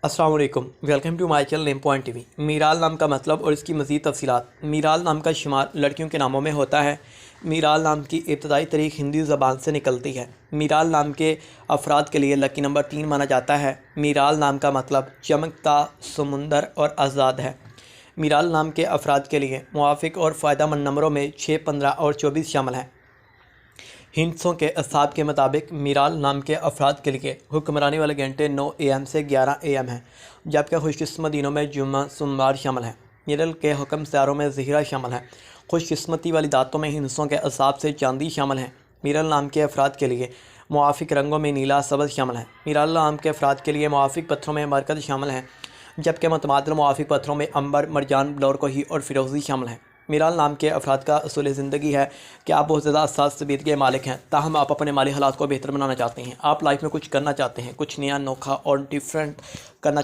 अस्सलाम वालेकुम, welcome to my channel name point TV. Miral नाम का मतलब और इसकी मज़ीद तफसीलात। मीराल नाम का शुमार लड़कियों के नामों में होता है। मीराल नाम की इब्तदाई तारीख हिंदी ज़बान से निकलती है। मीराल नाम के अफराद के लिए लकी नंबर 3 माना जाता है। मीराल नाम का मतलब चमकता समुंदर और आज़ाद है। मीराल नाम के अफराद के लिए मुआफ़िक और फ़ायदेमंद नंबरों में 6, 15 और 24 शामिल हैं। हिंदसों के असाब के मुताबिक मीराल नाम के अफराद के लिए हुक्मरानी वाले घंटे 9 AM से 11 AM हैं, जबकि खुशकिस्मत दिनों में जुम्मा सोमवार शामिल है। मीराल के हुक्म सितारों में ज़हीरा शामिल है। खुशकिस्मती वाली दातों में हिंदसों के असाब से चांदी शामिल है। मीराल नाम के अफराद के लिए मुआफ़िक रंगों में नीला सब्ज़ शामिल है। मीराल नाम के अफराद के लिए मुआफ़िक पत्थरों में मरकज़ शामिल है, जबकि मुतमादिल मुआफ़िक पत्थरों में अंबर, मरजान, ब्लौरकोही और फिरोज़ी शामिल है। मीराल नाम के अफराद का असूल ज़िंदगी है कि आप बहुत ज़्यादा हसास तबीयत के मालिक हैं, ताहम आप अपने माली हालात को बेहतर बनाना चाहते हैं। आप लाइफ में कुछ करना चाहते हैं, कुछ नया, अनोखा और डिफरेंट करना